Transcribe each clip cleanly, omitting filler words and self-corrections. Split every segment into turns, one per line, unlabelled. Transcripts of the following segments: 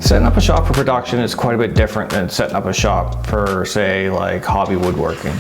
Setting up a shop for production is quite a bit different than setting up a shop for, say, like hobby woodworking.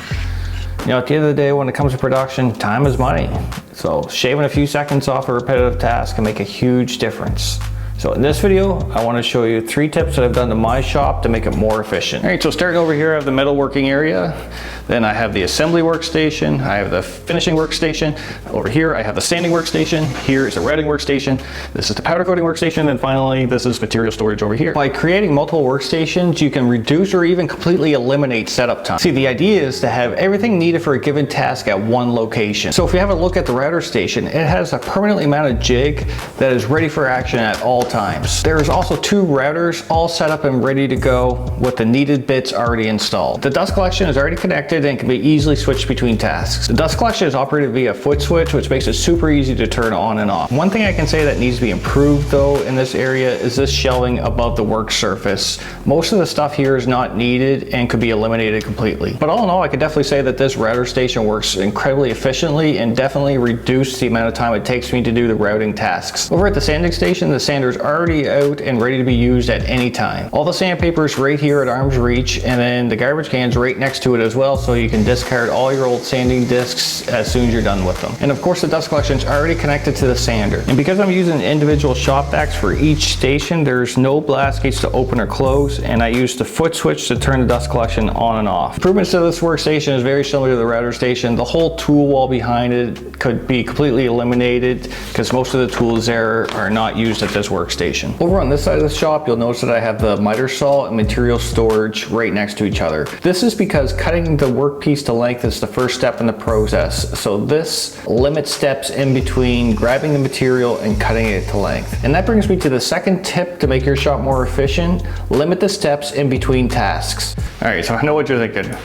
You know, at the end of the day, when it comes to production, time is money. So shaving a few seconds off a repetitive task can make a huge difference. So in this video, I want to show you 3 tips that I've done to my shop to make it more efficient. All right, so starting over here, I have the metalworking area. Then I have the assembly workstation. I have the finishing workstation. Over here, I have the sanding workstation. Here is the routing workstation. This is the powder coating workstation. And finally, this is material storage over here. By creating multiple workstations, you can reduce or even completely eliminate setup time. See, the idea is to have everything needed for a given task at one location. So if you have a look at the router station, it has a permanently mounted jig that is ready for action at all times. There's also 2 routers all set up and ready to go with the needed bits already installed. The dust collection is already connected and can be easily switched between tasks. The dust collection is operated via foot switch, which makes it super easy to turn on and off. One thing I can say that needs to be improved though in this area is this shelving above the work surface. Most of the stuff here is not needed and could be eliminated completely. But all in all, I could definitely say that this router station works incredibly efficiently and definitely reduced the amount of time it takes me to do the routing tasks. Over at the sanding station, the sander is already out and ready to be used at any time. All the sandpaper is right here at arm's reach, and then the garbage can's right next to it as well, so you can discard all your old sanding discs as soon as you're done with them. And of course the dust collection is already connected to the sander. And because I'm using individual shop vacs for each station, there's no blast gates to open or close, and I use the foot switch to turn the dust collection on and off. Improvements to this workstation is very similar to the router station. The whole tool wall behind it could be completely eliminated because most of the tools there are not used at this workstation. Over on this side of the shop, you'll notice that I have the miter saw and material storage right next to each other. This is because cutting the workpiece to length is the first step in the process. So this limits steps in between grabbing the material and cutting it to length. And that brings me to the second tip to make your shop more efficient: limit the steps in between tasks. All right, so I know what you're thinking.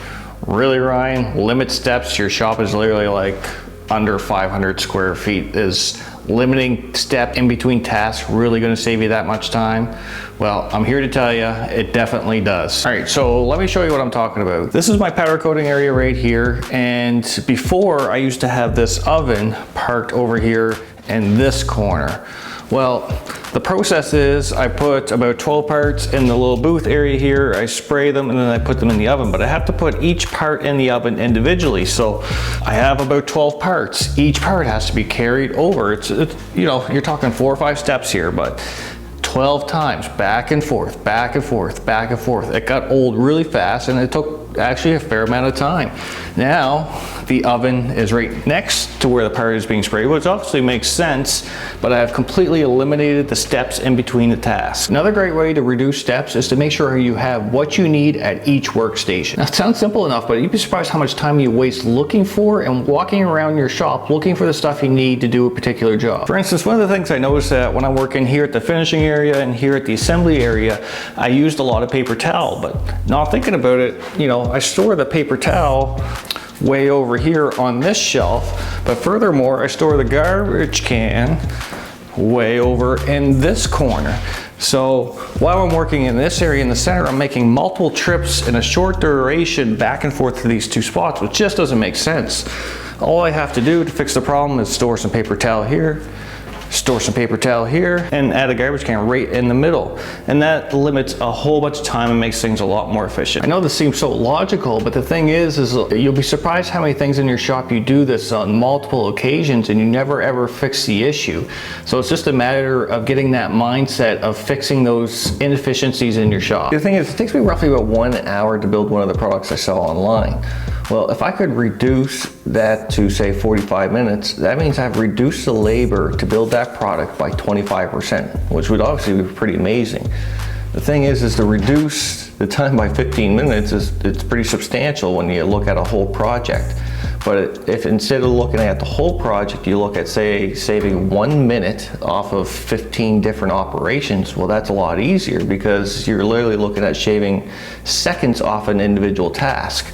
Really, Ryan? Limit steps? Your shop is literally like under 500 square feet. Is limiting step in between tasks really going to save you that much time? Well, I'm here to tell you it definitely does. All right, so let me show you what I'm talking about. This is my powder coating area right here, and before I used to have this oven parked over here in this corner. Well, the process is I put about 12 parts in the little booth area here, I spray them, and then I put them in the oven, but I have to put each part in the oven individually. So I have about 12 parts. Each part has to be carried over. It's you know, you're talking 4 or 5 steps here, but 12 times back and forth, back and forth, back and forth. It got old really fast, and it took actually a fair amount of time. Now the oven is right next to where the part is being sprayed, which obviously makes sense, but I have completely eliminated the steps in between the tasks. Another great way to reduce steps is to make sure you have what you need at each workstation. Now it sounds simple enough, but you'd be surprised how much time you waste looking for and walking around your shop looking for the stuff you need to do a particular job. For instance, one of the things I noticed that when I'm working here at the finishing area and here at the assembly area, I used a lot of paper towel, but not thinking about it, you know, I store the paper towel way over here on this shelf, but furthermore, I store the garbage can way over in this corner. So while I'm working in this area in the center, I'm making multiple trips in a short duration back and forth to these 2 spots, which just doesn't make sense. All I have to do to fix the problem is store some paper towel here, store some paper towel here, and add a garbage can right in the middle. And that limits a whole bunch of time and makes things a lot more efficient. I know this seems so logical, but the thing is you'll be surprised how many things in your shop you do this on multiple occasions and you never ever fix the issue. So it's just a matter of getting that mindset of fixing those inefficiencies in your shop. The thing is, it takes me roughly about 1 hour to build one of the products I sell online. Well, if I could reduce that to say 45 minutes, that means I've reduced the labor to build that product by 25%, which would obviously be pretty amazing. The thing is to reduce the time by 15 minutes it's pretty substantial when you look at a whole project. But if instead of looking at the whole project, you look at, say, saving 1 minute off of 15 different operations, well, that's a lot easier because you're literally looking at shaving seconds off an individual task.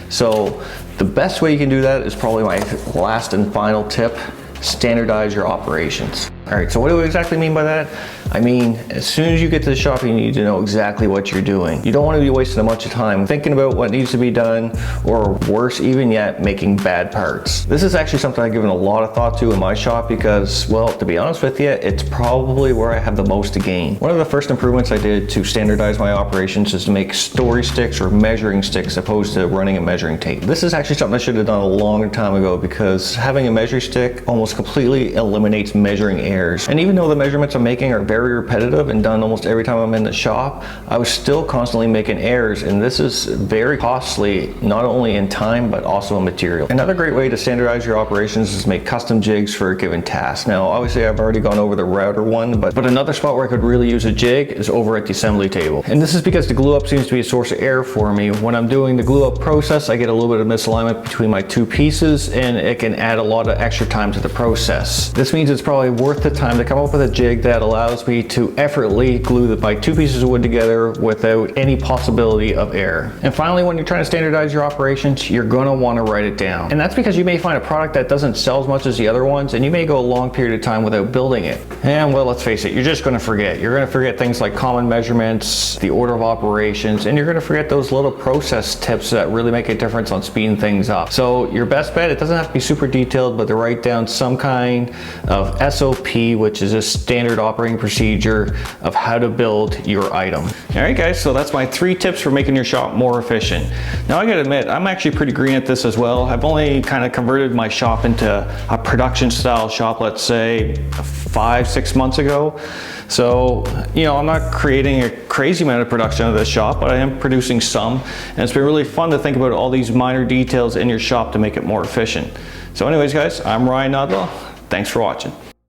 So the best way you can do that is probably my last and final tip: standardize your operations. All right, so what do we exactly mean by that? I mean, as soon as you get to the shop, you need to know exactly what you're doing. You don't want to be wasting a bunch of time thinking about what needs to be done, or worse even yet, making bad parts. This is actually something I've given a lot of thought to in my shop because, well, to be honest with you, it's probably where I have the most to gain. One of the first improvements I did to standardize my operations is to make story sticks or measuring sticks opposed to running a measuring tape. This is actually something I should have done a long time ago because having a measuring stick almost completely eliminates measuring errors. And even though the measurements I'm making are very repetitive and done almost every time I'm in the shop, I was still constantly making errors, and this is very costly, not only in time but also in material. Another great way to standardize your operations is make custom jigs for a given task. Now obviously I've already gone over the router one, but another spot where I could really use a jig is over at the assembly table. And this is because the glue up seems to be a source of error for me. When I'm doing the glue up process, I get a little bit of misalignment between my two pieces, and it can add a lot of extra time to the process. This means it's probably worth the time to come up with a jig that allows me to effortlessly glue my two pieces of wood together without any possibility of error. And finally, when you're trying to standardize your operations, you're going to want to write it down. And that's because you may find a product that doesn't sell as much as the other ones, and you may go a long period of time without building it. And well, let's face it, you're just going to forget. You're going to forget things like common measurements, the order of operations, and you're going to forget those little process tips that really make a difference on speeding things up. So your best bet, it doesn't have to be super detailed, but to write down some kind of SOP, which is a standard operating procedure of how to build your item. All right guys, so that's my 3 tips for making your shop more efficient. Now I gotta admit, I'm actually pretty green at this as well. I've only kind of converted my shop into a production style shop, let's say 5-6 months ago. So, you know, I'm not creating a crazy amount of production of this shop, but I am producing some. And it's been really fun to think about all these minor details in your shop to make it more efficient. So anyways guys, I'm Ryan Nodlow. Thanks for watching.